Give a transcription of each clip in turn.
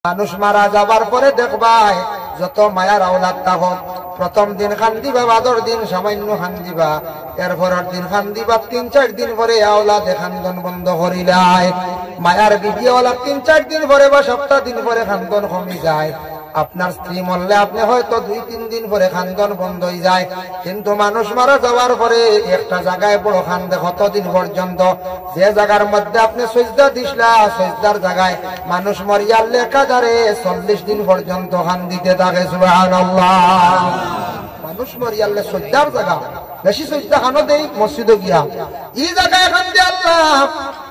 মানুষ মারা যাবার পরে দেখবাই যত মায়ার আওলাদ থাকুক প্রথম দিন খান দিবা, বাদর দিন সামান্য খান দিবা, এরপরের দিন খান দিবা, ৩-৪ দিন পরে আওলাদ খান্দন বন্ধ করিলাই। মায়ার বিবি আওলাদ ৩-৪ দিন পরে বা সপ্তাহ দিন পরে খান্দন কমি যায়। আপনার স্ত্রী মরলে আপনি হয়তো ২-৩ দিন পরে খান্দন বন্ধ হয়ে যায়, কিন্তু মানুষ মারা যাওয়ার পরে একটা জায়গায় বড় খান্দে কতদিন পর্যন্ত, যে জায়গার মধ্যে আপনি সজদা দিসলা সজদার জায়গায় মানুষ মরিয়ার লেখা যারে ৪০ দিন পর্যন্ত খান দিতে থাকে। সুবহানাল্লাহ। মানুষ মরিয়ালে সজদার জায়গা বেশি সজদা খানো দেই মসজিদে গিয়া এই জায়গায় খান দে আল্লাহ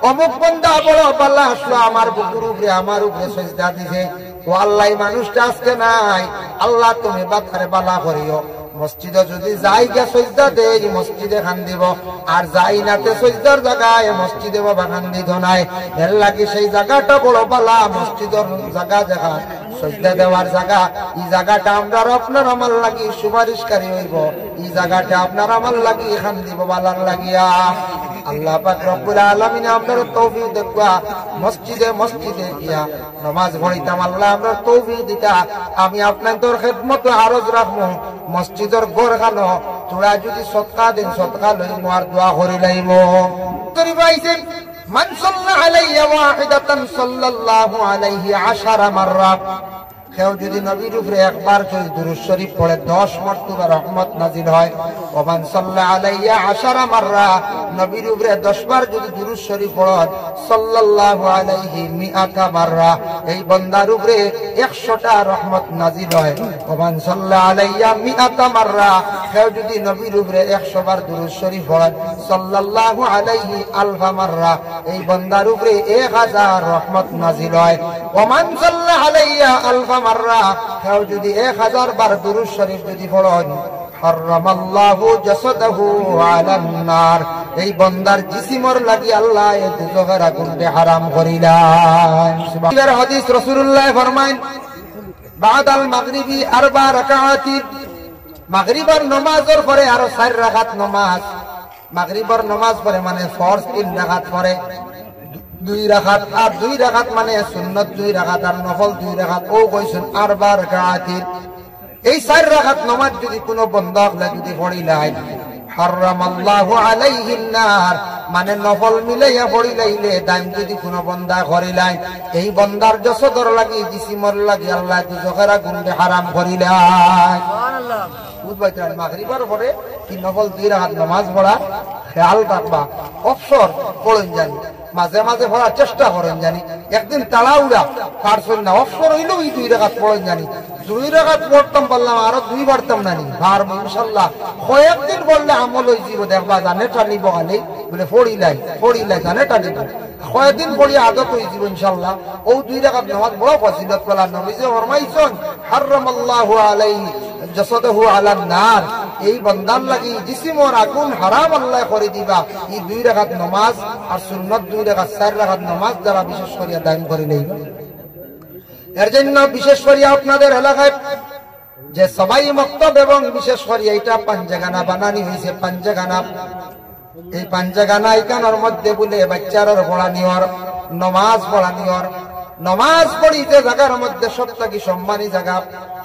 অমুক বন্দা বড় পাল্লা আসলো আমার বুকুর উপরে আমার উপরে সজদা দিছে, ও আল্লাহ মানুষটা আজকে নাই, আল্লাহ তুমি বাতারে বালা করিও। মসজিদে যদি যাই গিয়া সজদা দেই মসজিদে খান দিব, আর যাই নাতে সজদার জায়গায় মসজিদে বাবা খান দিত নাই। এর লাগি সেই জায়গাটা বড় পালা মসজিদের জায়গা দেখা সজদা দেওয়ার জায়গা, এই জায়গাটা আপনার আপনার আমার লাগি সুপারিশকারী হইব, এই জায়গাটা আপনার আমার লাগি খান দিব বালার লাগিয়া। আল্লাহ পাক রব্বুল আলামিন আপনার তৌফিক দেবা মসজিদে মসজিদে গিয়া নামাজ পড়িতাম, আল্লাহ আপনার তৌফিক দিতা। আমি আপনাদের খেদমত আরজ রাখবো মসজিদের ঘর খানো তোরা যদি সদকা দেন সদকা লইম আর দোয়া করি লাইম। মান সাল্লা আলাইয়া ওয়াহিদাতান সাল্লাল্লাহু আলাইহি 10 মাররা, কেউ যদি নবীর উপরে একবার যদি দুরূদ শরীফ পড়ে 10 মর্তবা রহমত নাজিল হয়। ওমান সাল্লা আলাইয়া 10 মাররা, নবীর উপরে 10 বার যদি দুরূদ শরীফ পড়ে সাল্লাল্লাহু আলাইহি 100 মাররা, এই বান্দার উপরে 100টা রহমত নাজিল হয়। ওমান সাল্লা আলাইয়া 100 মাররা, কেউ যদি নবীর উপরে 100 বার দুরূদ শরীফ পড়ে সাল্লাল্লাহু আলাইহি আলফা মাররা, এই বান্দার উপরে 1000 রহমত নাজিল হয়। ওমান সাল্লা আলাইয়া আলফা মাররা, কেউ যদি 1000 বার দুরূদ শরীফ যদি পড়েন হারামাল্লাহু জাসাদাহু আলান নার, এই বান্দার জিসিমর লাগি আল্লাহ এই দুজকের আগুনকে হারাম করিলেন। সুবহানাল্লাহ। হাদিস রাসূলুল্লাহ ফরমায়েন বাদাল মাগরিবি 4 রাকাত, মাগরিবের নামাজের পরে আরো 4 রাকাত নামাজ, মাগরিবের নামাজ পরে মানে ফরজ 3 রাকাত পরে 2 রাকাত, আর 2 রাকাত মানে সুন্নাত 2 রাকাত আর নফল 2 রাকাত, ও কইছেন 4 রাকাত। এই 4 রাকাত নামাজ যদি কোনো বান্দা যদি পড়িলাই হারামাল্লাহু আলাইহিন নার, মানে নফল মিলাইয়া পড়িলাইলে দাম যদি কোনো বান্দা করিলাই এই বান্দার জসদর লাগি জিসিমর লাগি আল্লাহ দুজকের আগুনকে হারাম করিলাই। সুবহানাল্লাহ। বুঝবাইতেন মাগরিবের পরে কি নফল 2 রাকাত নামাজ পড়া খেয়াল রাখবা, অবসর পড়েন জানি, মাঝে মাঝে পড়ার চেষ্টা করেন জানি, একদিন তাড়াহুড়া পারছেন না অবসর হইলেও 2 রাকাত পড়েন জানি। 2 রাকাত পড়তাম পারলাম আরো 2 পারতাম নানি ভার ইনশাল্লাহ কয়েকদিন বললে আমল হয়ে যাব, দেখবা জানে টানিব খালি বলে পড়িলাই জানে টানিব, কয়েকদিন পড়ি আদত হয়ে যাব ইনশাল্লাহ। ও 2 রাকাত নামাজ বড় ফজিলত কলা, নবীজি ফরমাইছেন হারামাল্লাহু আলাইহি জাসাদাহু আলান নার, এই বান্দার লাগি জিসিমর আগুন হারাম আল্লাহ করে দিবা। এই 2 রাকাত নামাজ আর সুন্নাত 2 রাকাত 4 রাকাত নামাজ যারা বিশেষ করে দান করে লইবা। এর জন্য বিশেষ করে আপনাদের এলাকায় যে সবাই মক্তব এবং বিশেষ করে এইটা পাঞ্জাগানা বানানি হয়েছে, পাঞ্জাগানা, এই পাঞ্জাগানা এখানের মধ্যে বলে বাচ্চারার পড়ানিওর নমাজ পড়ানিওর নমাজ পড়িতে জায়গার মধ্যে সবথেকে সম্মানী জায়গা,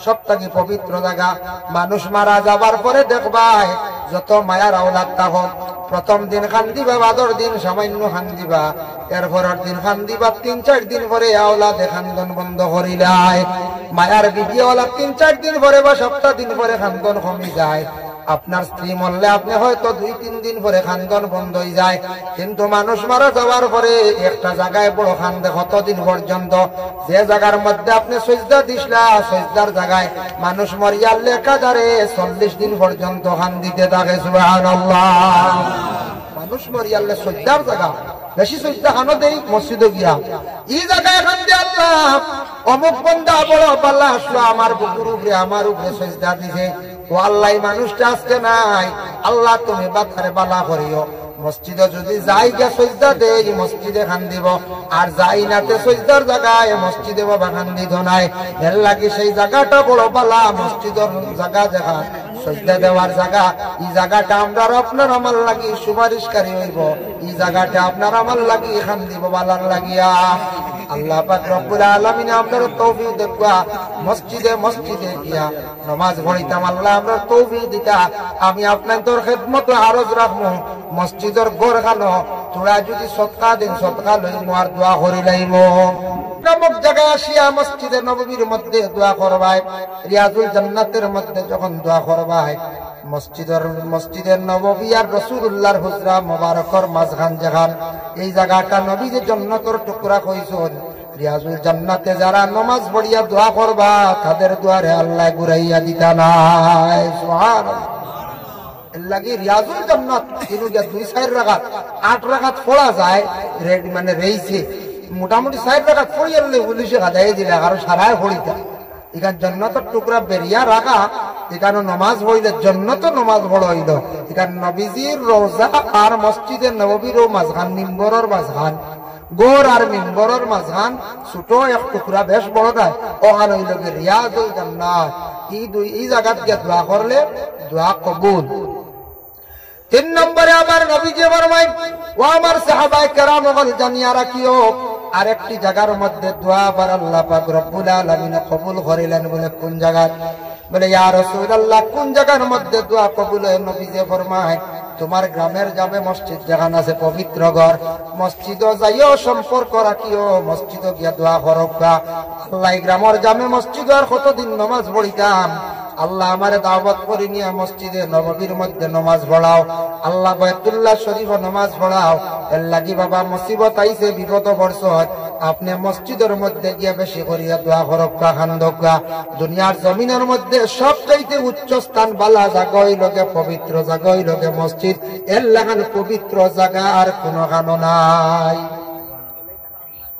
সবথেকে পবিত্র জায়গা। মানুষ মারা যাবার পরে দেখবাই যত মায়ার আওলাদ থাকুক প্রথম দিন খান দিবা, বাদর দিন সামান্য খান দিবা, এরপরের দিন খান দিবা, ৩-৪ দিন পরে আওলাদ খান্দন বন্ধ করিলাই। মায়ার বিবি আওলাদ ৩-৪ দিন পরে বা সপ্তাহ দিন পরে খান্দন কমি যায়। আপনার স্ত্রী মরলে আপনি হয়তো 2-3 দিন পরে খান্দন বন্ধ হয়ে যায়, কিন্তু মানুষ মারা যাওয়ার পরে একটা জায়গায় বড় খান্দে কতদিন পর্যন্ত, যে জায়গার মধ্যে আপনি সজদা দিসলা সজদার জায়গায় মানুষ মরিয়ার লেখা যারে 40 দিন পর্যন্ত খান দিতে থাকে। সুবহানাল্লাহ। মানুষ মরিয়ালে সজদার জায়গা বেশি সজদা খানো দেই মসজিদে গিয়া এই জায়গায় খান দে আল্লাহ অমুক বন্দা বড় পাল্লা আসলো আমার বুকুর উপরে আমার উপরে সজদা দিছে, ও আল্লাহ মানুষটা আজকে নাই, আল্লাহ তুমি বাতারে বালা করিও। মসজিদে যদি যাই গিয়া সজদা দেই মসজিদে খান দিব, আর যাই নাতে সজদার জায়গায় মসজিদে বাবা খান দিত নাই। এর লাগি সেই জায়গাটা বড় পালা মসজিদের জায়গা দেখা সজদা দেওয়ার জায়গা, এই জায়গাটা আমরা আপনার আমার লাগি সুপারিশকারী হইব, এই জায়গাটা আপনার আমার লাগি এখান দিব বালার লাগিয়া। আল্লাহ পাক রব্বুল আলামিন আপনার তৌফিক দেবা, মসজিদে মসজিদে গিয়া নামাজ পড়িতাম, আল্লাহ আমরা তৌফিক দিতা। আমি আপনার তোর খেদমত আরজ রাখবো, মসজিদের গোর খানো তোরা যদি সৎকা দিন সৎকা লইমু আর দোয়া করি লাইমু। নামক জায়গায় আসিয়া মসজিদে নববীর মধ্যে দোয়া করবাই, রিয়াজুল জান্নাতের মধ্যে যখন দোয়া করবাই, মসজিদের নববী আর রাসূলুল্লাহর হুজরা মোবারকর মাঝখান জায়গা, এই জায়গাটা নবী যে জান্নাতের টুকরা কইছেন, রিয়াজুল জান্নাতে যারা নামাজ পড়িয়া দোয়া করবা তাদের দুয়ারে আল্লাহ ঘুরাইয়া দিতা নাই। সুবহানাল্লাহ। লাগি রিয়াজুল জান্নাত কিন্তু 2-4 রাকাত 8 রাকাত পড়া যায়, মানে রইছে মোটামুটি 4 রাকাত পড়িয়ালে পুলিশে গাদাই দিলা, কারণ সারায় পড়িতা এখান জান্নাতের টুকরা বেরিয়া রাখা, এখানে নামাজ পড়িলে জান্নাত নামাজ পড়া হইল। এখান নবীজির রওজা আর মসজিদে নববীর মাঝখান, মিম্বরের মাঝখান, গোর আর মিম্বরের মাঝখান ছোট এক টুকরা বেশ বড় নয়, ওখানে হইল রিয়াজুল জান্নাত। এই জায়গাত গিয়ে দোয়া করলে দোয়া কবুল। 3 নম্বরে আবার নবীজি ফরমায়, ও আমার সাহাবায়ে কেরাম জানিয়া রাখিও, আরেকটি জায়গার মধ্যে দোয়া আবার আল্লাহ পাক রব্বুল আলামিন কবুল করিলেন। বলে কোন জায়গা? বলে ইয়া রাসূলুল্লাহ কোন জায়গার মধ্যে দোয়া কবুল হয়? নবীজি ফরমায়, তোমার গ্রামের জামে মসজিদ যেখানে আছে পবিত্র ঘর, মসজিদও যাইও সম্পর্ক রাখিও, মসজিদও গিয়া দোয়া করবা। আল্লাহ গ্রামের জামে মসজিদ আর কতদিন নামাজ পড়িতাম, আল্লাহ আমারে দাওয়াত করে নিয়ে মসজিদে নববীর মধ্যে নামাজ পড়াও, আল্লাহ বাইতুল্লাহ শরীফ নামাজ পড়াও। এর লাগি বাবা মুসিবত আইছে, বিপদ বর্ষত আপনি মসজিদের মধ্যে গিয়ে বেশি করিয়া দোয়া করবা, খান্দকা। দুনিয়ার জমিনের মধ্যে সবচাইতে উচ্চ স্থান বালা জায়গা হইলকে পবিত্র জায়গা হইলকে মসজিদ, এর লাগান পবিত্র জায়গা আর কোনো কানো নাই,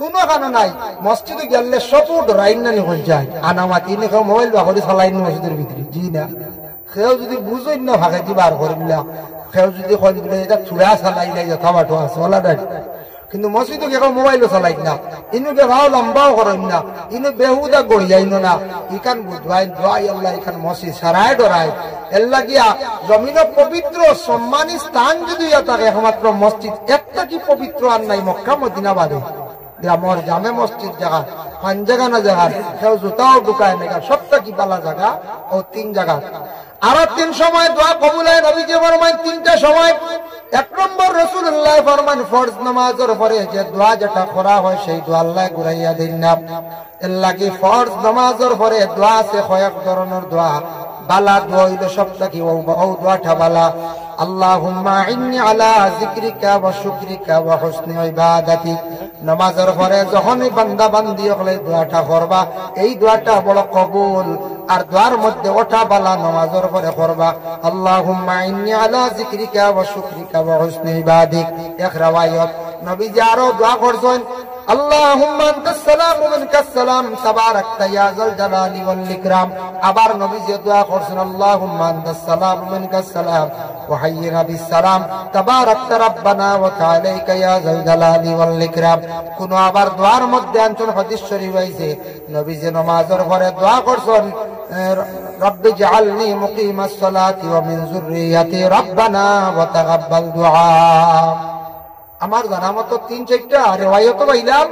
কোনো কানো নাই। মসজিদে গেলে সপুট রাইন নানি হয়ে যায়, আনামাতি নেখা মোবাইল বাকরি চালাই মসজিদের ভিতরে, জি না সেও যদি বুঝই না ভাগে দি বার করিলা, সেও যদি কই দিলে এটা চূড়া চালাইলাই যথা বাটো আছে ওলা নাই, কিন্তু মসজিদে গিয়ে মোবাইলও চালাই না, ইনু বেহাও লম্বাও করেন না, ইনু বেহুদা গড়িয়াই না, ইখান বুধবাই দোয়াই আল্লাহ ইখান মসজিদ সারায় ডরায়। এর লাগিয়া জমিন পবিত্র সম্মানী স্থান যদি থাকে একমাত্র মসজিদ, একটা কি পবিত্র আর নাই মক্কা মদিনা বাদে। গ্রামের জামে মসজিদ জায়গা, 5 জায়গা না জায়গা, কেউ জুতাও ঢুকায় না, সবটা কি পালা জায়গা ও 3 জায়গা। আরো 3 সময় দোয়া কবুল হয়, নবীজি ফরমান 3টা সময়। 1 নম্বর রাসূলুল্লাহ ফরমান ফরজ নামাজের পরে যে দোয়া যেটা করা হয় সেই দোয়া আল্লাহ ঘুরাইয়া দেন না। এর লাগি ফরজ নামাজের পরে দোয়া আছে কয়েক ধরনের দোয়া, বালা দোয়া হইল সবটা কি ও দোয়াটা বালা। আল্লাহুম্মা ইন্নী আলা যিকরিকা ওয়া শুকরিকা ওয়া হুসনি ইবাদাতিক। নামাজের পরে যখনই বান্দা বান্দি হলে দোয়াটা করবা, এই দোয়াটা বড় কবুল। আর দোয়ার মধ্যে ওঠা বালা নামাজের পরে করবা, আল্লাহুম্মা ইন্নী আলা যিকরিকা ওয়া শুকরিকা ওয়া হুসনি ইবাদাতিক। এক riwayat নবীজি আরো দোয়া করছেন, আল্লাহুম্মা আনতাস সালাম ওয়া মিনকাস সালাম তাবারাকতা ইয়া যাল জালালি ওয়াল ইকরাম। আবার নবীজি দোয়া করছেন, আল্লাহুম্মা আনতাস সালাম ওয়া মিনকাস সালাম ওয়া হাইয়িনা বিস সালাম তাবারাকতা রাব্বানা ওয়া তাআলাকা ইয়া যাল জালালি ওয়াল ইকরাম। কোন আবার দোয়ার মধ্যে আনছেন হাদিস শরীফ আইছে, নবীজি নামাজের পরে দোয়া করছেন, রব্বি জাআলনি মুকিমাস সালাতি ওয়া মিন যুররিয়াতি রাব্বানা ওয়া তাকাব্বাল দুআ। আমার জানা মতো 3-4টা রিওয়ায়াত পাইলাম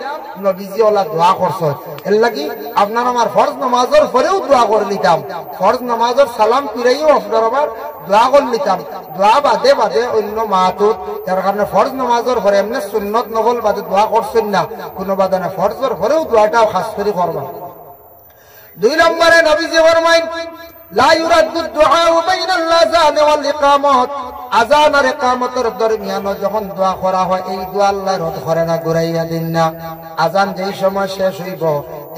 নবীজি ওলা দোয়া করছেন। এর লাগি আপনার আমার ফরজ নামাজের পরেও দোয়া করে নিতাম, ফরজ নামাজের সালাম ফিরাইও আপনার আবার দোয়া করে নিতাম, দোয়া বাদে বাদে অন্য মাহাতুত। যার কারণে ফরজ নামাজের পরে এমনি সুন্নত নফল বাদে দোয়া করছেন না, কোনো বাদে না, ফরজের পরেও দোয়াটা খাস করে করবা। 2 নম্বরে নবীজি ফরমায়েন, লা ইউরাদ্দু দুআ বাইনাল আযান ওয়াল ইকামাত। আযান আর ইকামতের দরমিয়ান যখন দোয়া করা হয় এই দোয়া আল্লাহ রদ করে না, ঘুরাইয়া দিন না। আযান যেই সময় শেষ হইব,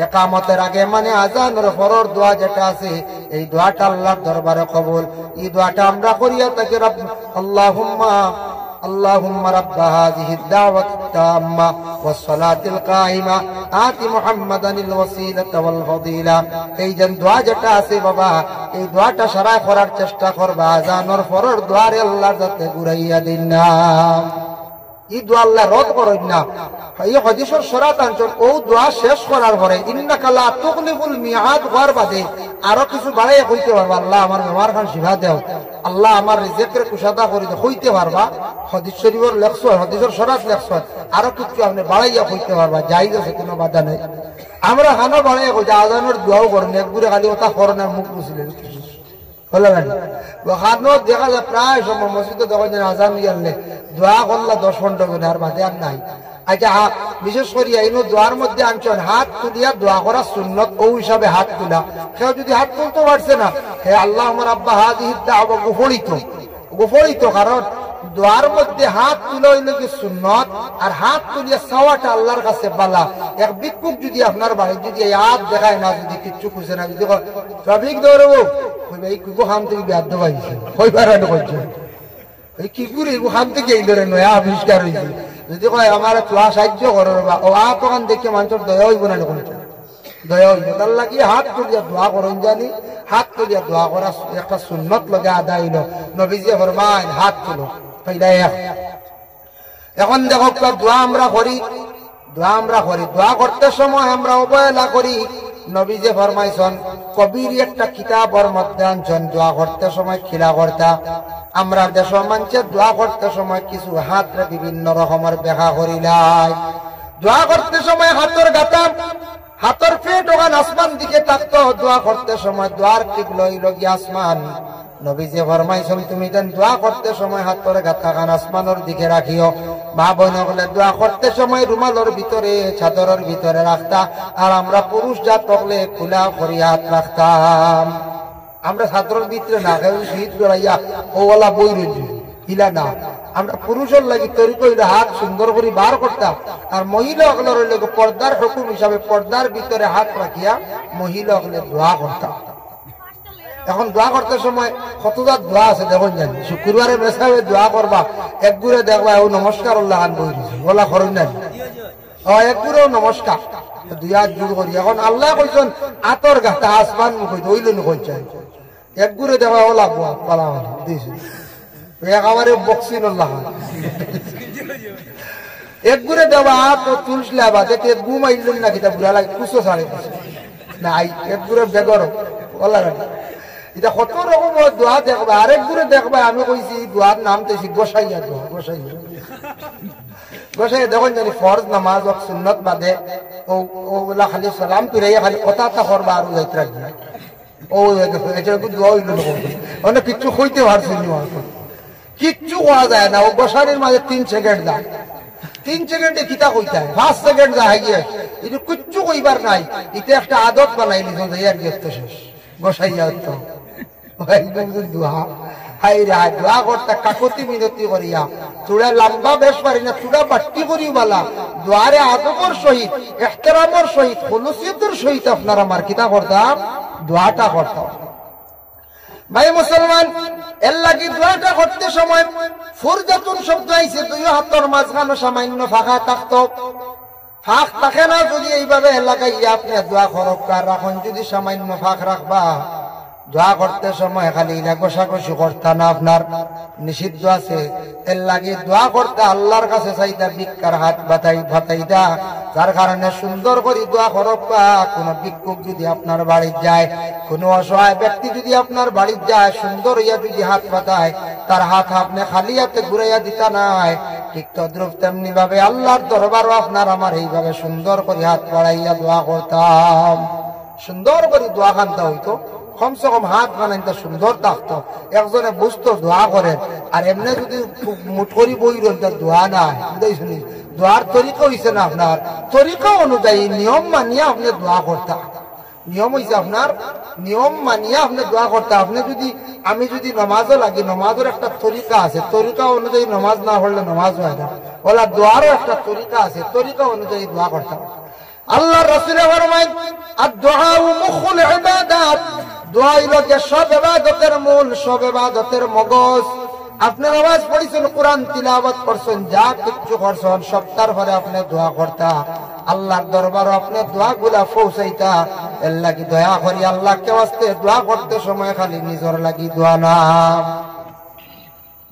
ইকামতের আগে মানে আযানের পরের দোয়া যেটা আছে এই দোয়াটা আল্লাহর দরবারে কবুল। এই দোয়াটা আমরা করিয়া থাকি, اللهم رب هذه الدعوة التامة والصلاة القائمة آت محمدا الوسيلة والفضيلة। এই যে দোয়া যেটা আছে বাবা, এই দোয়াটা সারা করার চেষ্টা করবা। আযানের পরের দোয়ারে আল্লাহর কাছে ঘুরাইয়া দিন না, এই দোয়া আল্লাহ রদ করেন না। এই হাদিসের শরাত আনছেন ও দোয়া শেষ করার পরে ইন্নাকা লা তুখলিফুল মিআদ হওয়ার বাদে আরো কিছু বাড়াইয়া কইতে পারবা, আল্লাহ আমার বেমার খান শিফা দেও, আল্লাহ আমার রিজেকের কুশাদা করে দেও, কইতে পারবা। হাদিস শরীফের লেখছো, হাদিসের সরাত লেখছো, আরো কিছু আপনি বাড়াইয়া কইতে পারবা, জায়েজ আছে, কোনো বাধা নেই। আমরা খানো বাড়াইয়া কই আজানের দোয়াও করেন, একগুরে খালি ওটা করোনার মুখ মুছিলেন হলো না। ওখানো দেখা যায় প্রায় সময় মসজিদে দেখা যায় আজান গেলে দোয়া করলা 10-15 মিনিট, আর বাদে আর নাই। আচ্ছা, বিশেষ করে এই দোয়ার মধ্যে আনছেন হাত তুলিয়া দোয়া করা সুন্নত, ও হিসাবে হাত তুলা। কেউ যদি হাত তুলতে পারছে না, হে আল্লাহ আমার আব্বা হাদিহি দাওয়া গোফরিত, কারণ দোয়ার মধ্যে হাত তুলা হইল কি সুন্নত, আর হাত তুলিয়া চাওয়াটা আল্লাহর কাছে বালা। এক ভিক্ষুক যদি আপনার বাড়ি যদি এই হাত দেখায় না, যদি কিচ্ছু খুঁজে না, যদি ট্রাফিক দৌড়বো এই কুকুখান থেকে ব্যাধ পাইছে কইবার করছে, এই কি করে এগুখান থেকে এই ধরে নয়া আবিষ্কার হয়েছে। যদি কয় আমার তোয়া সাহায্য করো বা ও আপান দেখে মানুষের দয়া হইব না, করছে দয়া হইব তার লাগি হাত তুলিয়া দোয়া করুন জানি। হাত তুলিয়া দোয়া করা একটা সুন্নত লগে আদায় হইল। নবীজি ফরমায় হাত তুলো। এখন দেখো দোয়া আমরা করি, দোয়া করতে সময় আমরা অবহেলা করি। নবীজি ফরমাইছেন, কবির একটা কিতাবের মধ্যে আনছেন দোয়া করতে সময় খিলা করতা। আমরা দেশের মানুষের দোয়া করতে সময় কিছু হাতরে বিভিন্ন রকমের ব্যাখ্যা করিলাই। দোয়া করতে সময় হাতের গাতাম, হাতের পেট ওখান আসমান দিকে থাকতো। দোয়া করতে সময় দোয়ার টিকল হইল গিয়ে আসমান। নবীজি ফরমাইছেন, তুমি দেন দোয়া করতে সময় হাতের গাতা খান আসমানের দিকে রাখিও। মা বোন হলে দোয়া করতে সময় রুমালের ভিতরে, চাদরের ভিতরে রাখতা। আর আমরা পুরুষ জাত হলে খোলা করি হাত রাখতাম। আমরা ছাত্রের ভিতরে না শহীদ করাইয়া ওলা বই রয়েছি হিলা না। আমরা পুরুষের লাগি তৈরি করে হাত সুন্দর করে বার করতাম। আর মহিলা হলে রইলে পর্দার হুকুম হিসাবে পর্দার ভিতরে হাত রাখিয়া মহিলা হলে দোয়া করতাম। এখন দোয়া করতে সময় কতটা দোয়া আছে দেখুন জানি। শুক্রবারে মেসাবে দোয়া করবা, একগুড়ে দেখবা ও নমস্কার আল্লাহ খান বই দিয়েছে বলা করুন জানি, একগুড়েও নমস্কার দুই হাত জোর করি। এখন আল্লাহ কইছেন আতর গাতা আসমান মুখ ওইল কইছেন, একগুড়ে দেখবা ওলা বলা দিয়েছে একেবারে বক্সিন আল্লাহ খান। একগুড়ে দেওয়া তো তুলসলা বা দেখে ঘুম আইলেন না কিতা বুড়া লাগে কুচো ছাড়ে না, একগুড়ে বেগর বলা এটা কত রকমের দোয়া দেখবা। আরেক দূরে দেখবা আমি কইছি দোয়ার নাম দিয়েছি গোসাইয়া দোয়া। গোসাইয়া দেখুন জানি ফরজ নামাজ সুন্নত বাদে ওগুলা খালি সালাম ফিরাইয়া খালি কথা করবা আর যাইতে রাখবে। ও এটা দোয়া হইল না, কিচ্ছু কইতে পারছি না, কিচ্ছু কোয়া যায় না। ও গোসাইয়ের মাঝে 3 সেকেন্ড যায়, 3 সেকেন্ডে কিতা কইতে হয়, 5 সেকেন্ড যায় গিয়ে এটা কিচ্ছু কইবার নাই। এটা একটা আদত বানাই নিত আর গেতে শেষ গোসাইয়া তো দোয়া করতে কাকতি মিনতি করিয়া চূড়া লম্বা বেশ পারি না, চূড়া বাট্টি করি বলা দোয়ারে আদবর সহিত এহতেরামর সহিত খলুসিয়তের সহিত আপনার আমার কিতা করতাম, দোয়াটা করতাম। ভাই মুসলমান, এর লাগি দোয়াটা করতে সময় ফুরজাতুন শব্দ আইছে, দুই হাতের মাঝখানে সামান্য ফাঁকা থাকতো। ফাঁক থাকে না যদি এইভাবে এলাকায় আপনি দোয়া খরকার রাখুন, যদি সামান্য ফাঁক রাখবা দোয়া করতে সময় খালি ঘষাঘষি করতে না, আপনার নিষিদ্ধ আছে। এর লাগে দোয়া করতে আল্লাহর কাছে চাইতা ভিক্ষার হাত বাতাই দা, যার কারণে সুন্দর করে দোয়া খরকা। কোন ভিক্ষুক যদি আপনার বাড়ি যায়, কোন অসহায় ব্যক্তি যদি আপনার বাড়ি যায়, সুন্দর হইয়া যদি হাত বাতায়, তার হাত আপনি খালি হাতে ঘুরাইয়া দিতা নাই। ঠিক তদ্রুপ তেমনি ভাবে আল্লাহর দরবারও আপনার আমার এইভাবে সুন্দর করে হাত বাড়াইয়া দোয়া করতাম। সুন্দর করে দোয়া খানতে হইতো, কমসে কম হাত বানাইতে সুন্দর থাকতো, একজনে বুঝতো দোয়া করেন। আর এমনি যদি মুঠ করি বই রইল দোয়া নাই, শুনি দোয়ার তরিকা হইছে না, আপনার তরিকা অনুযায়ী নিয়ম মানিয়ে আপনি দোয়া করতা। নিয়ম হইছে আপনার নিয়ম মানিয়ে আপনি দোয়া করতা। আপনি যদি আমি যদি নমাজও লাগি, নমাজের একটা তরিকা আছে, তরিকা অনুযায়ী নমাজ না পড়লে নমাজ হয় না। ওলা দোয়ারও একটা তরিকা আছে, তরিকা অনুযায়ী দোয়া করতাম। আল্লাহ রাসূল ফরমায় আদ-দুআ মুখুল ইবাদাত, দোয়া হইল যে সব ইবাদতের মূল, সব ইবাদতের মগজ। আপনি নামাজ পড়িছেন, কোরআন তিলাওয়াত করছেন, যা কিছু করছেন সবটার পরে আপনি দোয়া করতা। আল্লাহর দরবারে আপনি দোয়াগুলা পৌঁছাইতা। এর লাগি দয়া করি আল্লাহকে ওয়াস্তে দোয়া করতে সময় খালি নিজের লাগি দোয়া না,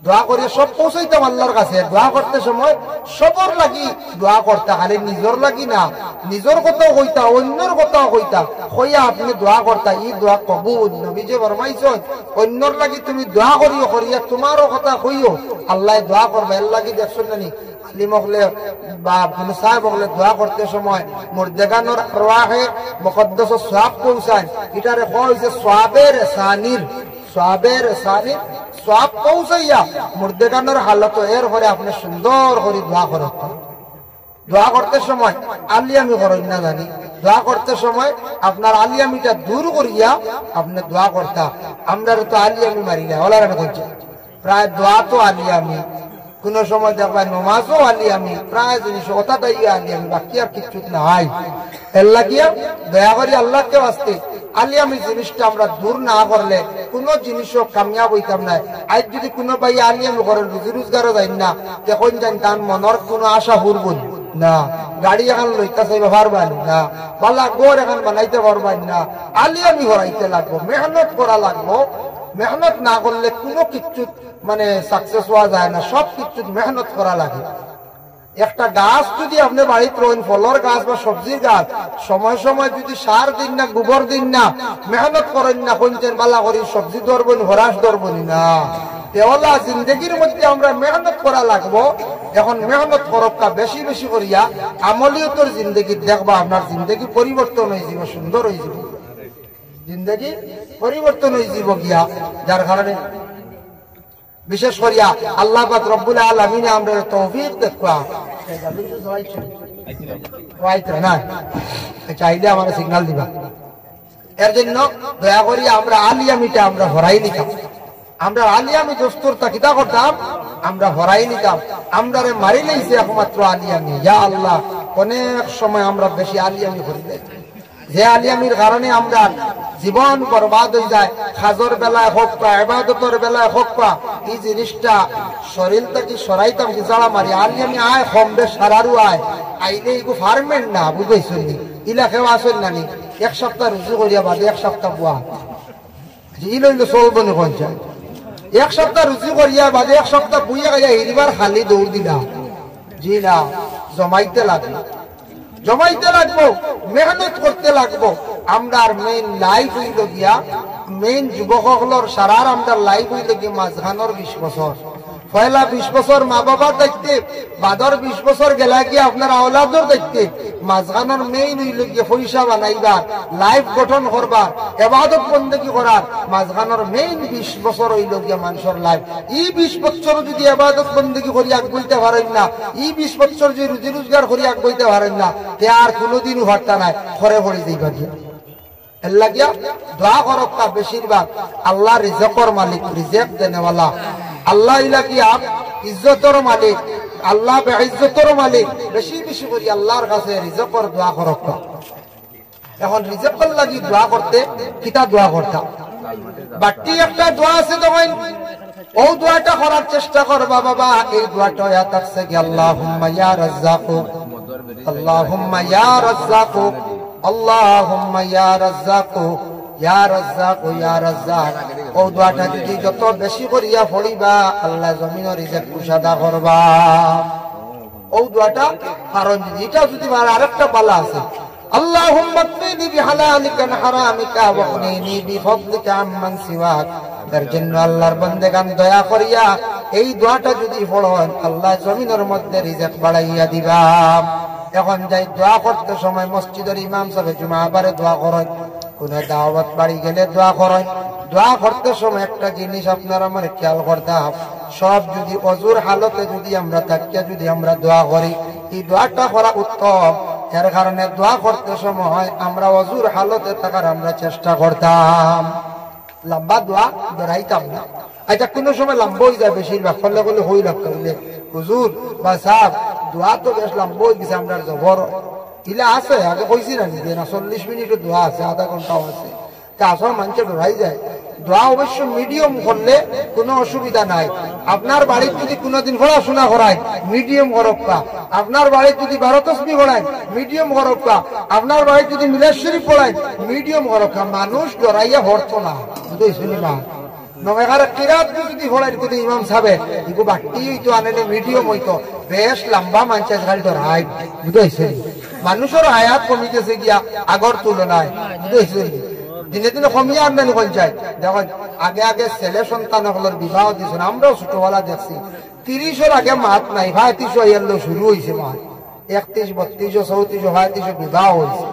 দোয়া করে সব পৌঁছাইতাম আল্লাহর কাছে। দোয়া করতে সময় সবর লাগি দোয়া করতা, খালি নিজর লাগি না, নিজর কথাও কইতা, অন্যর কথাও কইতা, কইয়া আপনি দোয়া করতা। ই দোয়া কবুল। নবী যে ফরমাইছেন অন্যর লাগি তুমি দোয়া করিও, করিয়া তোমারও কথা কইও, আল্লাহ দোয়া করবে। এর লাগি দেখছেন না নি আলিম হলে বা কোনো সাহেব হলে দোয়া করতে সময় মুর্দেগানোর আরওয়াহে মুকদ্দাস সওয়াব পৌঁছায়। এটারে কয় হইছে সওয়াবের সানির, সওয়াবের সানির সওয়াব পৌঁছাইয়া মুর্দেগানোর হালত। এর পরে আপনি সুন্দর করে দোয়া করেন। দোয়া করতে সময় আলিয়ামি করেন না জানি, দোয়া করতে সময় আপনার আলিয়ামিটা দূর করিয়া আপনি দোয়া করতা। আমরা তো আলিয়ামি মারি না, ওলার প্রায় দোয়া তো আলিয়ামি, কোন সময় দেখবেন নমাজও আলিয়ামি, প্রায় জিনিস কথাটাই আলিয়ামি, বাকি আর কিছু নাই। এর লাগিয়া দয়া করি আল্লাহকে বাঁচতে আলিয়ামি জিনিসটা আমরা দূর না করলে কোন জিনিসও কামিয়াব হইতাম না। আজ যদি কোনো ভাই আলিয়ামি করেন রুজি রোজগারও যাই না, দেখুন যান তার মনের কোনো আশা পূরবন না, গাড়ি এখন লইতে চাইবে পারবেন না, বালা গোর এখন বানাইতে পারবেন না। আলিয়ামি হরাইতে লাগবো, মেহনত করা লাগবো। মেহনত না করলে কোনো কিছু মানে সাকসেস হওয়া যায় না, সব কিছু মেহনত করা লাগে। একটা গাছ যদি আপনি বাড়িতে রোন, ফলের গাছ বা সবজির গাছ, সময় সময় যদি সার দিন না, গোবর দিন না, মেহনত করেন না, কোনছেন বালা করি সবজি ধরবনি, হরাস ধরবনি না। তেওলা জিন্দগির মধ্যে আমরা মেহনত করা লাগবো। এখন মেহনত করকা বেশি বেশি করিয়া আমলিয়তর জিন্দগি দেখবা, আপনার জিন্দগি পরিবর্তন হয়ে যাব, সুন্দর হয়ে যাব, জিন্দগি পরিবর্তন হয়ে যাব গিয়া। যার কারণে বিশেষ করিয়া আল্লাহ পাক রব্বুল আলামিন আমরা তৌফিক দেখবা। চাইলে আমার সিগন্যাল দিবা। এর জন্য দয়া করি আমরা আলিয়ামিটা আমরা হরাই নিতাম। আমরা আলিয়ামি দোস্তর তাকিদা করতাম, আমরা হরাই নিতাম। আমরা মারি লাইছে একমাত্র আলিয়ামি। ইয়া আল্লাহ, অনেক সময় আমরা বেশি আলিয়ামি করি দেয়, যে আলিয়ামির কারণে আমরা জীবন বরবাদ হয়ে যায়। খাজর বেলায় হোক পা, ইবাদতের বেলায় হোক পা, এই জিনিসটা শরীর থেকে সরাইতাম কি জালা মারি। আলিয়ামি আয় কম বেশ সারারু আয়, আইলে এগু ফার্মেন্ট না, বুঝাইছেন নি? ইলাকেও আসেন না নি, এক সপ্তাহ রুজু করিয়া বাদে এক সপ্তাহ বুয়া ই লইলে চলব নি পঞ্চায়েত। এক সপ্তাহ রুজু করিয়া বাদে এক সপ্তাহ বুইয়া গাইয়া এইবার খালি দৌড় দিলা। জি না, জমাইতে লাগলো, জমাইতে লাগবো, মেহনত করতে লাগবো। আমরা মেইন লাইফ হইল গিয়া, মেইন যুবকসকলের সারার আমরা লাইফ হইল গিয়া মাঝখানোর 20 বছর। পয়লা 20 বছর মা বাবার দেখতে, বাদর 20 বছর গেলা গিয়া আপনার আওলাদর দেখতে। মাঝখানোর মেইন হইল গিয়া পয়সা বানাইবার, লাইফ গঠন করবার, ইবাদত বন্দেগী করার। মাঝখানোর মেইন 20 বছর হইল গিয়া মানুষের লাইফ। এই 20 বছর যদি ইবাদত বন্দেগী করি আগুইতে পারেন না, এই 20 বছর যদি রুজি রোজগার করি আগুইতে পারেন না, তে আর কোনোদিনও ভারতা নাই, ঘরে পড়ে যাইবা গিয়া। এর লাগিয়া দোয়া করক্কা বেশিরভাগ আল্লাহ রিজকর মালিক, রিজেক দেনেওয়ালা আল্লাহ। ইলাকিয়া ইজ্জতর মালিক আল্লাহ, বেইজ্জতর মালিক। বেশি বেশি করি আল্লাহর কাছে রিজকর দোয়া করক্কা। এখন রিজকর লাগি দোয়া করতে কিতা দোয়া করতাম, বাটি একটা দোয়া আছে তখন ও দোয়াটা করার চেষ্টা করবা বাবা। এই দোয়াটা ইয়া থাকছে কি আল্লাহুম্মা ইয়া রাজ্জাকু, আল্লাহুম্মা ইয়া রাজ্জাকু, আল্লাহুম্মা ইয়া রাজ্জাকু, ইয়া রাজ্জাকু, ইয়া রাজ্জাক। ও দোয়াটা যদি যত বেশি করিয়া পড়িবা আল্লাহ জমিনের রিজিক কুশাদা করবা। ও দোয়াটা কারণ এটা যদি আরেকটা পালা আছে, আল্লাহুম্মা কফিনি বিহালালিকা আন হারামিকা ওয়াগনিনি বিফদলিকা আম্মান সিওয়াক। এর জন্য আল্লাহর বান্দাগান দয়া করিয়া এই দোয়াটা যদি পড়েন আল্লাহ জমিনের মধ্যে রিজিক বাড়াইয়া দিবা। এখন যাই দোয়া করতে সময় মসজিদের ইমাম সাহেব জুমাবারে দোয়া করেন, কোন দাওয়াত বাড়ি গেলে দোয়া করেন। দোয়া করতে সময় একটা জিনিস আপনারা আমার খেয়াল করতে হবে, সব যদি অজুর হালতে যদি আমরা থাকিয়া যদি আমরা দোয়া করি, এই দোয়াটা করা উত্তম। এর কারণে দোয়া করতে সময় আমরা অজুর হালতে থাকার আমরা চেষ্টা করতাম। লম্বা দোয়া দৌড়াইতাম না। আচ্ছা কোন সময় লম্বা হয়ে যায়, বেশিরভাগ ফলে করলে হই লাগতে হইলে হুজুর বা সাহ দোয়া তো বেশ লম্বা হয়ে গেছে, আমরা জবর ইলা আছে। আগে কইছি না নিজে না 40 মিনিটের দোয়া আছে, আধা ঘন্টাও আছে। তা আসলে মানুষের দৌড়াই যায়। দোয়া অবশ্য মিডিয়াম করলে কোনো অসুবিধা নাই। আপনার বাড়ির যদি কোনোদিন পড়াশোনা করায় মিডিয়াম করক্কা, আপনার বাড়ির যদি 12 তসবিহ পড়ায় মিডিয়াম করক্কা, আপনার বাড়ির যদি মিলাদ শরীফ পড়ায় মিডিয়াম করক্কা। মানুষ ডরাইয়া ভরতো না, বুঝেছি না? নমেগার কিরাত যদি ফলাই যদি ইমাম সাহেব ইগো বাকি হইতো আনেলে মিডিয়াম হইতো বেশ লম্বা মানছে গাড়ি তো রাই বুঝাইছে মানুষের আয়াত কমিতেছে গিয়া আগর তুলনায় বুঝাইছে দিনে দিনে কমিয়ে আমদানি কোন চাই দেখো আগে আগে ছেলে সন্তান সকলের বিবাহ দিয়েছেন আমরাও ছোটবেলা দেখছি 30-এর আগে মাত নাই 35 শুরু হয়েছে মাত 31, 32, 34, 35 বিবাহ হয়েছে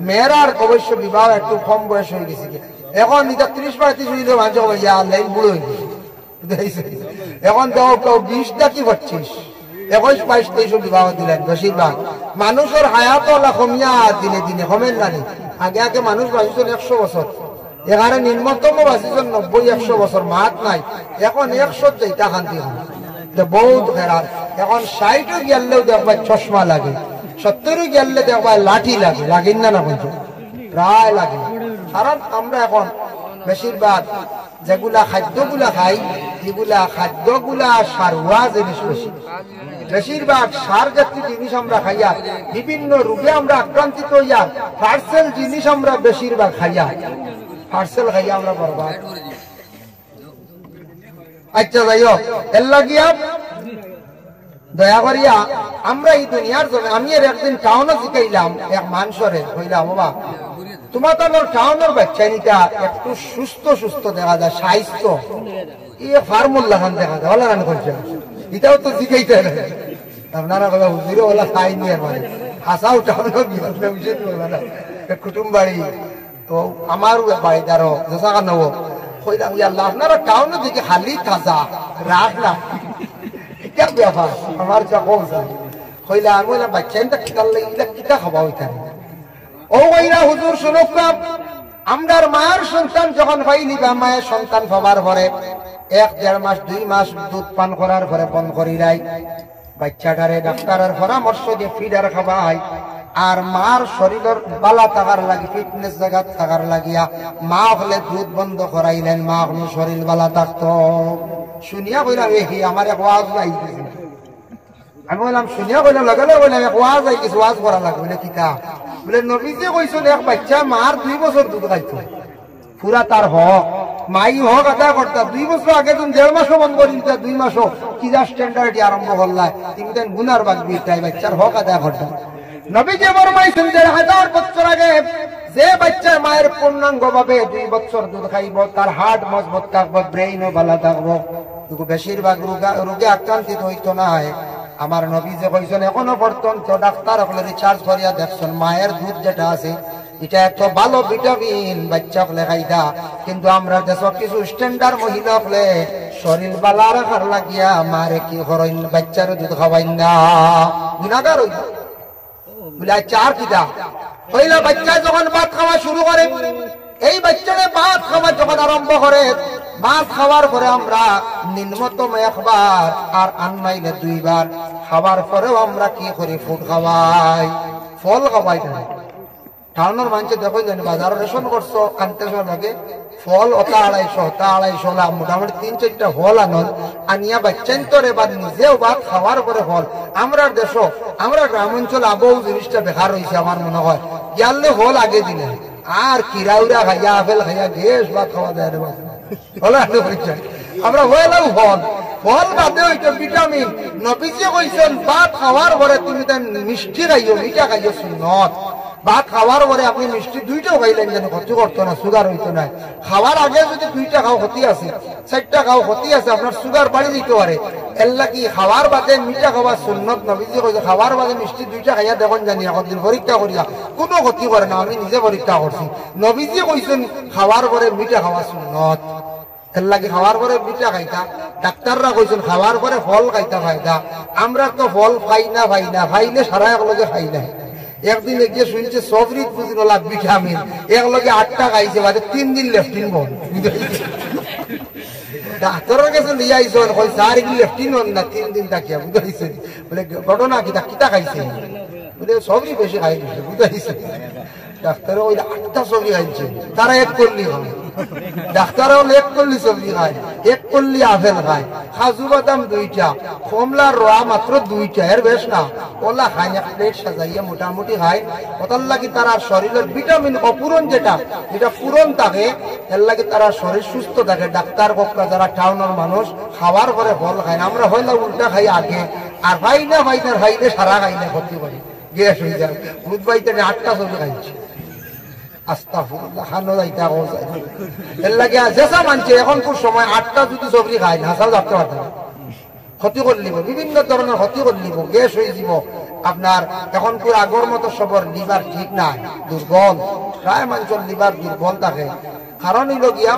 মেয়েরার অবশ্য বিবাহ একটু কম বয়স হয়ে গেছে এখন এটা 30-35 হইলে মানুষ লাইন বুড়ো হয়ে গেছে এখন দেখো কেউ 20টা কি 25, 21, 22, 23 বিবাহ দিলেন বেশিরভাগ মানুষের হায়াত কমিয়া দিনে দিনে কমেন জানি আগে আগে মানুষ বাঁচিছেন 100 বছর এখানে নিম্নতম বাঁচিছেন 90-100 বছর মাত নাই এখন 100 চাইটা শান্তি হয় বহুত ফেরার এখন 60 গেলেও দেখবা চশমা লাগে 70 গেলে দেখবা লাঠি লাগে লাগেন না না বলছো প্রায় লাগে কারণ আমরা এখন বেশিরভাগ যেগুলা খাদ্যগুলা খাই এগুলা খাদ্যগুলা সারুয়া জিনিস বেশি বেশিরভাগ সার জাতীয় জিনিস আমরা খাইয়া বিভিন্ন রোগে আমরা আক্রান্তিত হইয়া পার্সেল জিনিস আমরা বেশিরভাগ খাইয়া পার্সেল খাইয়া আমরা বরবাদ আচ্ছা যাই হোক এর লাগিয়া দয়া করিয়া আমরা এই দুনিয়ার জন্য আমি এর একদিন টাউনে শিখাইলাম এক মানুষরে কইলাম বাবা তোমার তো টাউনের বাচ্চা নিটা একটু সুস্থ সুস্থ দেখা যায় স্বাস্থ্য ফার্মুল্লা খান দেখা যায় ওলা রান করছে এটাও তো শিখাইতে আপনারা কথা হুজুরে ওলা খাইনি আর মানে হাসাও টাউনের কুটুম বাড়ি তো আমার বাড়ি আরো জোসা কান নেবো কইলাম আল্লাহ আপনারা টাউনের দিকে খালি তাজা রাখ না এটা ব্যাপার আমার যা কম হইলে আমি বললাম বাচ্চা কিতার লাগিলা কিতা খাবা ওইখানে ও ওইরা হুজুর শুনুক আমরার মায়ের সন্তান যখন পাইলি বা মায়ের সন্তান পাবার পরে 1-1.5 মাস 2 মাস দুধ পান করার পরে বন্ধ করি রাই বাচ্চাটারে ডাক্তারের পরামর্শ দিয়ে ফিডার খাওয়াই আর মার শরীরের বালা থাকার লাগি ফিটনেস জায়গা থাকার লাগিয়া মা হলে দুধ বন্ধ করাইলেন মা হলে শরীর বালা থাকতো শুনিয়া কইলাম আমার এক ওয়াজ আইছে আমি বললাম শুনিয়া কইলাম লগে লগে বললাম এক ওয়াজ আইছে ওয়াজ করা লাগবে বলে কিতা বলে নবীজি কইছেন এক বাচ্চা মার 2 বছর দুধ খাইতো পুরা তার হক মাই হক আদায় করতা 2 বছর আগে তুমি 1.5 মাসও বন্ধ করি 2 মাসও কি যা স্ট্যান্ডার্ড আরম্ভ করলাই তুমি দেন গুনার বাগবি তাই বাচ্চার হক আদায় করতা নবীজি ফরমাইছেন যে 1000 বছর আগে যে বাচ্চা মায়ের পূর্ণাঙ্গ ভাবে 2 বছর দুধ খাইব তার হার্ট মজবুত থাকবে ব্রেইনও ভালো থাকবে কিন্তু বেশিরভাগ রোগে আক্রান্তিত হইতো না আমার নবী যে কইছেন এখনো পর্যন্ত ডাক্তার হলে রিচার্জ করিয়া দেখছেন মায়ের দুধ যেটা আছে এটা এত ভালো ভিটামিন বাচ্চা হলে খাইতা কিন্তু আমরা দেশ কিছু স্ট্যান্ডার্ড মহিলা হলে শরীর বালা রাখার লাগিয়া মারে কি করেন বাচ্চার দুধ খাওয়াই না গুনাহগার হইল বলে চার কিতা পয়লা বাচ্চা যখন ভাত খাওয়া শুরু করে এই বাচ্চারে ভাত খাওয়া যখন আরম্ভ করে ভাত খাওয়ার পরে আমরা নিম্নতম 1 বার আর আনমাইলে 2 বার খাওয়ার পরেও আমরা কি করি ফুড খাওয়াই ফল খাওয়াই না টাউনের মানুষ দেখো জানি বাজারে রেশন করছো আনতে লাগে ফল ওটা 250 লাভ মোটামুটি 3-4টা ফল আনল আনিয়া বাচ্চান তোরে বা নিজেও ভাত খাওয়ার পরে ফল আমরা দেশ আমরা গ্রাম অঞ্চল আবহাওয়া জিনিসটা বেকার হয়েছে আমার মনে হয় গেলে ফল আগে দিলে আর কিরাউরা খাইয়া আপেল খাইয়া গ্যাস ভাত খাওয়া যায় আমরা হইলাম ফল ফল বাদে হইতো ভিটামিন নবীজি কইছেন ভাত খাওয়ার পরে তুমি তার মিষ্টি খাইও মিঠা খাইও সুন্নত ভাত খাওয়ার পরে আপনি মিষ্টি 2টাও খাইলেন যেন ক্ষতি করতো না সুগার হইতো না খাওয়ার আগে যদি 2টা খাও ক্ষতি আছে 4টা খাও ক্ষতি আছে আপনার সুগার বাড়ি দিতে পারে এল্লা কি খাওয়ার বাদে মিঠা খাওয়া সুন্নত নবীজি কইছে খাওয়ার বাদে মিষ্টি 2টা খাইয়া দেখুন জানি একদিন পরীক্ষা করিয়া কোনো ক্ষতি করে না আমি নিজে পরীক্ষা করছি নবীজি কইছেন খাওয়ার পরে মিঠা খাওয়া সুন্নত এল্লা কি খাওয়ার পরে মিঠা খাইতা ডাক্তাররা কইছেন খাওয়ার পরে ফল খাইতা ফায়দা আমরা তো ফল খাই না খাইলে সারা একলগে খাই না একদিন গিয়ে শুনছে সবরিত বুঝিল ভিটামিন একলগে 8টা খাইছে বাদে 3 দিন লেফটিন বল ডাক্তারের কাছে নিয়ে আইসন কই স্যার কি লেফটিন হন না 3 দিন থাকিয়া বুঝাইছে বলে ঘটনা কিতা খাইছে বলে সবরি বেশি খাই দিছে বুঝাইছে ডাক্তার ওই 8টা সবরি খাইছে তারা এক করলি হয় ডাক্তারও 1 করলি সবজি খায় 1 করলি আপেল খায় কাজু বাদাম 2টা কমলার রোয়া মাত্র 2টা এর বেশ না ওলা খায় 1 প্লেট সাজাইয়া মোটামুটি খায় ওটার লাগি তার শরীরের ভিটামিন অপূরণ যেটা পূরণ থাকে এর লাগে তারা শরীর সুস্থ থাকে। ডাক্তার কক্কা যারা টাউনের মানুষ খাওয়ার পরে ফল খায় না, আমরা হইলে উল্টা খাই আগে, আর খাইলে সারা খাইলে ক্ষতি করি, গ্যাস হয়ে যায়। দুধ বাইতে 8টা ছবি খাইছে, আস্তাগফিরুল্লাহ, খানো যাইতে এর লাগে যেসা মানছে এখন কোন সময় 8টা যদি সবজি খায় না হাসাও যাতে পারত না, ক্ষতি করে নিব, বিভিন্ন ধরনের ক্ষতি করে নিব, গ্যাস হয়ে যাব আপনার। এখন পুরো আগর মতো সবর লিভার ঠিক নাই, দুর্বল, প্রায় মানুষের লিভার দুর্বল থাকে। কারণ হইল গিয়া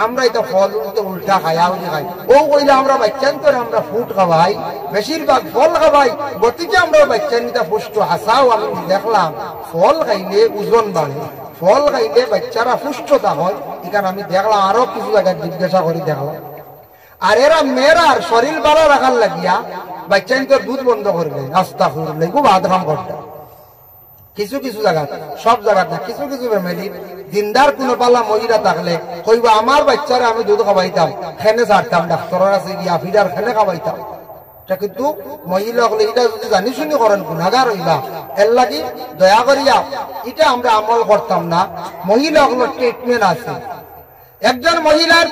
আমরা এটা ফল উল্টা খাই, আউলি খাই। ও কইলে আমরা বাচ্চান করে আমরা ফুট খাওয়াই, বেশিরভাগ ফল খাওয়াই, গতিকে আমরা বাচ্চানিটা পুষ্ট হাসাও। আমি দেখলাম ফল খাইলে ওজন বাড়ে, ফল খাইলে বাচ্চারা পুষ্টতা হয়। এখানে আমি দেখলাম আরো কিছু জায়গায় জিজ্ঞাসা করি দেখলাম। আর এরা মেয়েরার শরীর ভালো রাখার লাগিয়া বাচ্চাকে দুধ বন্ধ করবে, আস্তাগফিরুল্লাহ, খুব আদরাম করতে। কিছু কিছু জায়গা, সব জায়গা না, কিছু কিছু ফ্যামিলি দিনদার কোনো পালা মহিলা থাকলে কইব আমার বাচ্চারা আমি দুধ খাওয়াইতাম, খেনে ছাড়তাম, ডাক্তারের আছে গিয়া ফিডার খেনে খাওয়াইতাম। এটা কিন্তু মহিলা হলে এটা যদি জানি শুনি করেন গুণাগার হইবা। এর লাগি দয়া করিয়া এটা আমরা আমল করতাম না। মহিলা হলো ট্রিটমেন্ট আছে। একজন মহিলার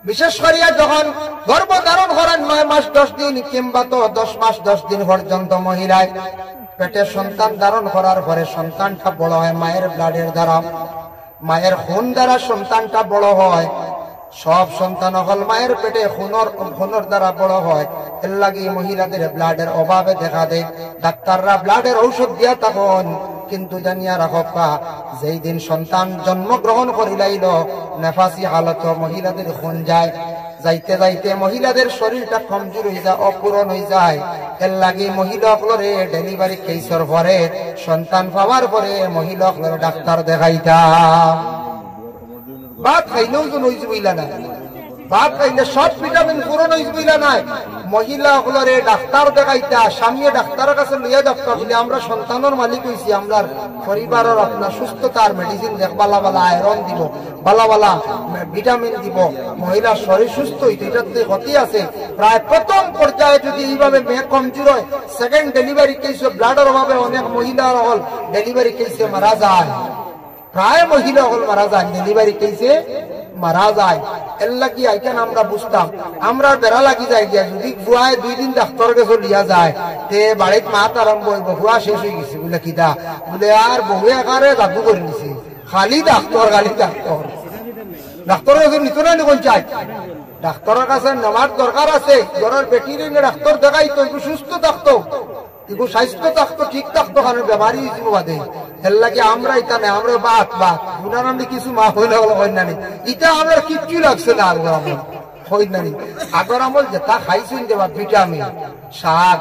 বিশেষ করিয়া যখন গর্ভধারণ করেন 9 মাস 10 দিন কিংবা তো 10 মাস 10 দিন পর্যন্ত মহিলায় পেটে সন্তান ধারণ করার পরে সন্তানটা বড় হয় মায়ের ব্লাডের দ্বারা, মায়ের খুন দ্বারা সন্তানটা বড় হয়। সব সন্তান হল মায়ের পেটে খুনের দ্বারা বড় হয়। এর লাগে মহিলাদের ব্লাডের অভাবে দেখা দেয়। ডাক্তাররা ব্লাডের ঔষধ দিয়া তখন, কিন্তু জানিয়া রাখা যেই দিন সন্তান জন্মগ্রহণ করিলাইল নেফাসি হালত মহিলাদের খুন যায়, যাইতে যাইতে মহিলাদের শরীরটা কমজোর হয়ে যায়, অপূরণ হয়ে যায়। এর লাগে মহিলাগুলোরে ডেলিভারি কেসের পরে সন্তান পাওয়ার পরে মহিলাগুলোর ডাক্তার দেখাইতাম। ভাত খাইলেও তো নইজ বইলা না, ভাত খাইলে সব ভিটামিন পূরণ হইজ বইলা নাই। মহিলাগুলোরে ডাক্তার দেখাইতা, স্বামী ডাক্তারের কাছে লইয়া ডাক্তার বলে আমরা সন্তানের মালিক হইছি, আমরা পরিবারের আপনার সুস্থতার মেডিসিন দেখ, বালা বালা আয়রন দিব, বালা বালা ভিটামিন দিব, মহিলার শরীর সুস্থ হইতে এটাতে ক্ষতি আছে। প্রায় প্রথম পর্যায়ে যদি এইভাবে মেয়ে কমজোর হয়, সেকেন্ড ডেলিভারি কেসে ব্লাডের অভাবে অনেক মহিলার হল ডেলিভারি কেসে মারা যায়, প্রায় মহিলা হল মারা যায়, ডেলিভারি কেসে মারা যায়। এর লাগি আইকেন আমরা বুঝতাম, আমরা বেড়া লাগি যায় গিয়া যদি বুয়ায় 2 দিন ডাক্তারের কাছে লিয়া যায়, তে বাড়িত মাত আরম্ভ হইব, বুয়া শেষ হয়ে গেছে বলে কিতা বলে আর বহু একারে জাদু করে নিছে, খালি ডাক্তার খালি ডাক্তার। ডাক্তারের কাছে নিত না কোন চাই, ডাক্তারের কাছে নেওয়ার দরকার আছে। ঘরের বেটির ডাক্তার দেখাই তো সুস্থ থাকতো, কিন্তু স্বাস্থ্য থাকতো, ঠিক থাকতো, কারণ বেমারি হয়েছিল বাদে। এর লাগে আমরা এটা নেই, আমরা বাত গুনার আমি কিছু মা হইলে হয় না, এটা আমরা কিচ্ছু লাগছে না। আগর আমল হই না, আগর আমল যেটা খাইছেন দেবা ভিটামিন, শাক,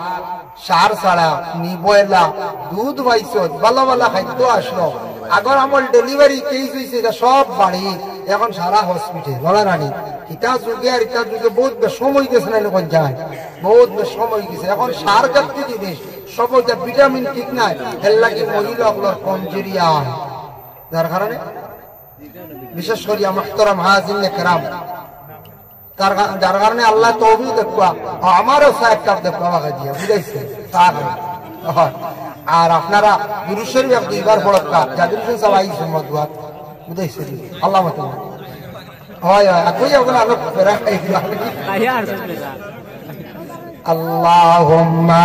সার ছাড়া নিবয়লা, দুধ পাইছ, ভালো ভালো খাদ্য আসলো। আগর আমল ডেলিভারি কেস হয়েছে, এটা সব বাড়ি, এখন সারা হসপিটাল বলা রানি। ইটা যুগে আর ইটা যুগে বহুত সময় গেছে না, লোক যায় বহুত সময় গেছে। এখন সার জাতীয় জিনিস সব ভিটামিন ঠিক নাই, এর লাগে মহিলাগুলোর কমজোরিয়া, যার কারণে বিশেষ করে মুহতারাম হাজিরিন কেরাম, যার কারণে আল্লাহ তৌফিক দেখবা, আমারও সাহেব দেখবা দিয়া বুঝাইছে। আর আপনারা দুরূদ শরীফ 2বার পড়া যাদের সব আইছে মদওয়াত বুঝাইছে আল্লাহ মত হয় হয় কই এখন আলো ফেরা আল্লাহুম্মা